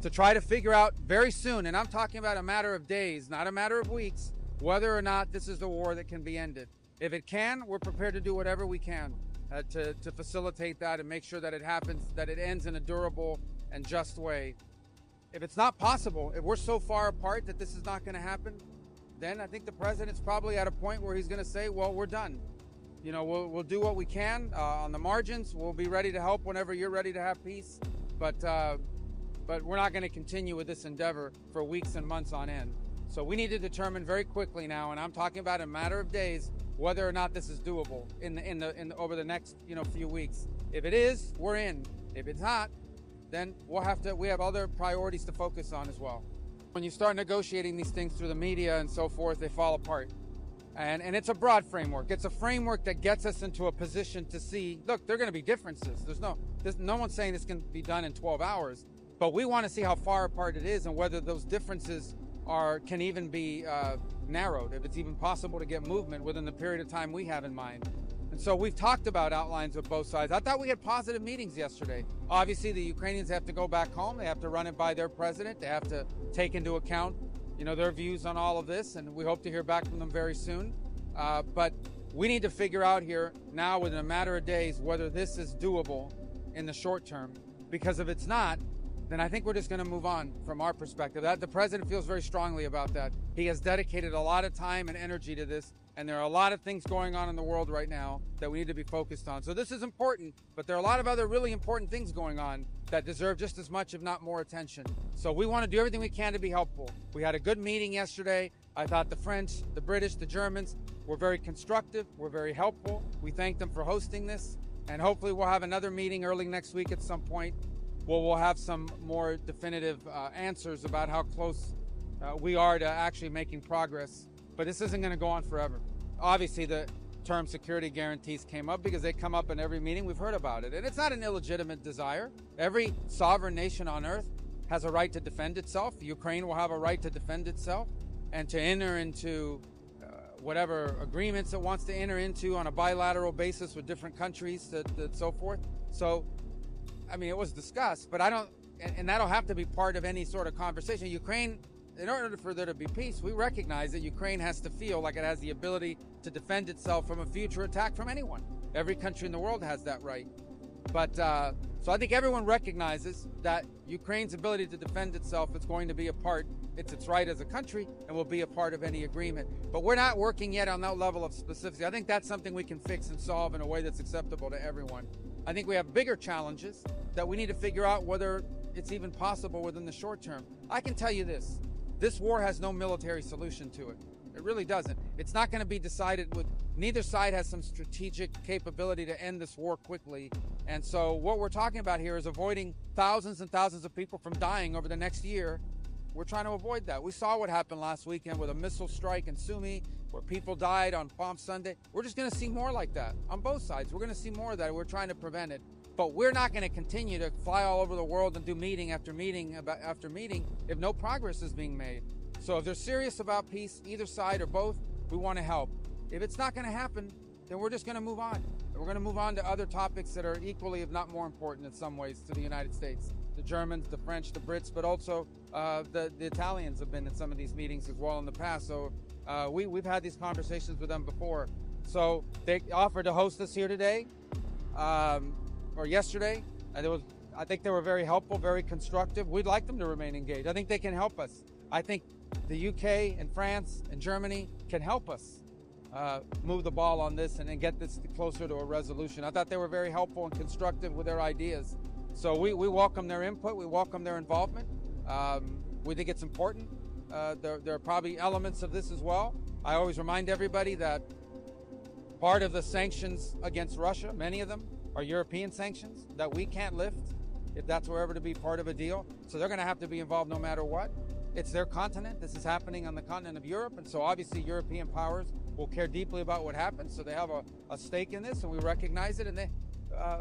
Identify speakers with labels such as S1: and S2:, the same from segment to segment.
S1: to try to figure out very soon, and I'm talking about a matter of days, not a matter of weeks, whether or not this is a war that can be ended. If it can, we're prepared to do whatever we can to facilitate that and make sure that it happens, that it ends in a durable and just way. If it's not possible, if we're so far apart that this is not going to happen, then I think the president's probably at a point where he's going to say, well, we're done. You know, we'll do what we can on the margins. We'll be ready to help whenever you're ready to have peace. But we're not going to continue with this endeavor for weeks and months on end. So we need to determine very quickly now, and I'm talking about a matter of days, whether or not this is doable over the next few weeks. If it is, we're in. If it's not, then we have other priorities to focus on as well. When you start negotiating these things through the media and so forth, they fall apart. And it's a broad framework. It's a framework that gets us into a position to see, look, there are going to be differences. There's no one saying this can be done in 12 hours, but we want to see how far apart it is and whether those differences can even be narrowed, if it's even possible to get movement within the period of time we have in mind. And so we've talked about outlines with both sides. I thought we had positive meetings yesterday. Obviously, the Ukrainians have to go back home. They have to run it by their president. They have to take into account their views on all of this, and we hope to hear back from them very soon. But we need to figure out here now, within a matter of days, whether this is doable in the short term. Because if it's not, then I think we're just going to move on from our perspective. The president feels very strongly about that. He has dedicated a lot of time and energy to this, and there are a lot of things going on in the world right now that we need to be focused on. So this is important, but there are a lot of other really important things going on that deserve just as much, if not more, attention. So we want to do everything we can to be helpful. We had a good meeting yesterday. I thought the French, the British, the Germans were very constructive, were very helpful. We thank them for hosting this, and hopefully we'll have another meeting early next week at some point where we'll have some more definitive answers about how close we are to actually making progress. But this isn't going to go on forever. Obviously, the term security guarantees came up because they come up in every meeting. We've heard about it. And it's not an illegitimate desire. Every sovereign nation on earth has a right to defend itself. Ukraine will have a right to defend itself and to enter into whatever agreements it wants to enter into on a bilateral basis with different countries and so forth. So, I mean, it was discussed, but and that'll have to be part of any sort of conversation. Ukraine, in order for there to be peace, we recognize that Ukraine has to feel like it has the ability to defend itself from a future attack from anyone. Every country in the world has that right. But so I think everyone recognizes that Ukraine's ability to defend itself is going to be it's its right as a country and will be a part of any agreement. But we're not working yet on that level of specificity. I think that's something we can fix and solve in a way that's acceptable to everyone. I think we have bigger challenges that we need to figure out whether it's even possible within the short term. I can tell you this. This war has no military solution to it. It really doesn't. It's not going to be decided neither side has some strategic capability to end this war quickly. And so what we're talking about here is avoiding thousands and thousands of people from dying over the next year. We're trying to avoid that. We saw what happened last weekend with a missile strike in Sumy, where people died on Palm Sunday. We're just going to see more like that on both sides. We're going to see more of that. We're trying to prevent it. But we're not going to continue to fly all over the world and do meeting after meeting after meeting if no progress is being made. So if they're serious about peace, either side or both, we want to help. If it's not going to happen, then we're just going to move on. We're going to move on to other topics that are equally, if not more important in some ways, to the United States. The Germans, the French, the Brits, but also the Italians have been in some of these meetings as well in the past. So we've had these conversations with them before. So they offered to host us here today. Or yesterday. I think they were very helpful, very constructive. We'd like them to remain engaged. I think they can help us. I think the UK and France and Germany can help us move the ball on this and get this closer to a resolution. I thought they were very helpful and constructive with their ideas. So we welcome their input. We welcome their involvement. We think it's important. There are probably elements of this as well. I always remind everybody that part of the sanctions against Russia, many of them, are European sanctions that we can't lift if that's ever to be part of a deal. So they're going to have to be involved no matter what. It's their continent. This is happening on the continent of Europe. And so obviously European powers will care deeply about what happens. So they have a stake in this and we recognize it. And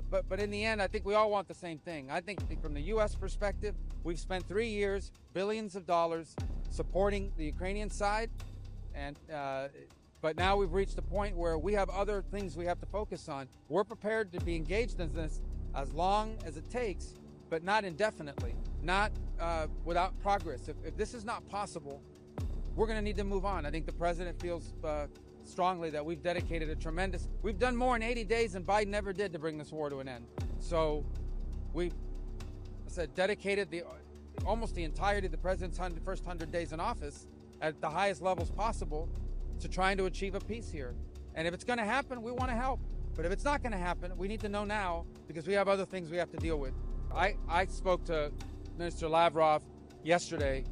S1: but in the end, I think we all want the same thing. I think from the U.S. perspective, we've spent 3 years, billions of dollars supporting the Ukrainian side. But now we've reached a point where we have other things we have to focus on. We're prepared to be engaged in this as long as it takes, but not indefinitely. not without progress. If this is not possible, we're going to need to move on. I think the president feels strongly that we've dedicated we've done more in 80 days than Biden ever did to bring this war to an end. So we dedicated almost the entirety of the president's first 100 days in office at the highest levels possible to trying to achieve a peace here. And if it's going to happen, we want to help. But if it's not going to happen, we need to know now, because we have other things we have to deal with. I spoke to Minister Lavrov yesterday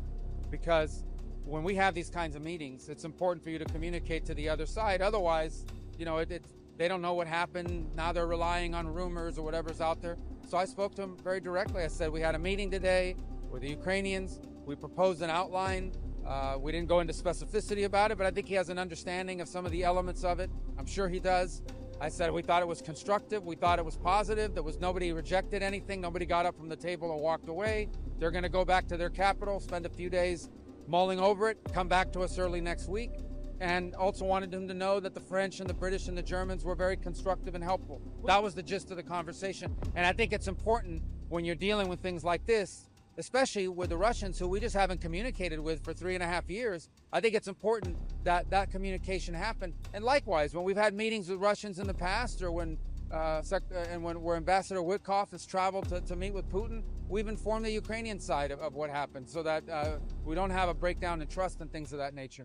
S1: because when we have these kinds of meetings, it's important for you to communicate to the other side. Otherwise, they don't know what happened. Now they're relying on rumors or whatever's out there. So I spoke to him very directly. I said, we had a meeting today with the Ukrainians. We proposed an outline. We didn't go into specificity about it, but I think he has an understanding of some of the elements of it. I'm sure he does. I said we thought it was constructive. We thought it was positive. Nobody rejected anything. Nobody got up from the table and walked away. They're going to go back to their capital, spend a few days mulling over it, come back to us early next week. And also wanted him to know that the French and the British and the Germans were very constructive and helpful. That was the gist of the conversation. And I think it's important when you're dealing with things like this, especially with the Russians, who we just haven't communicated with for 3.5 years. I think it's important that that communication happen. And likewise, when we've had meetings with Russians in the past, or when Ambassador Witkoff has traveled to meet with Putin, we've informed the Ukrainian side of what happened, so that we don't have a breakdown in trust and things of that nature.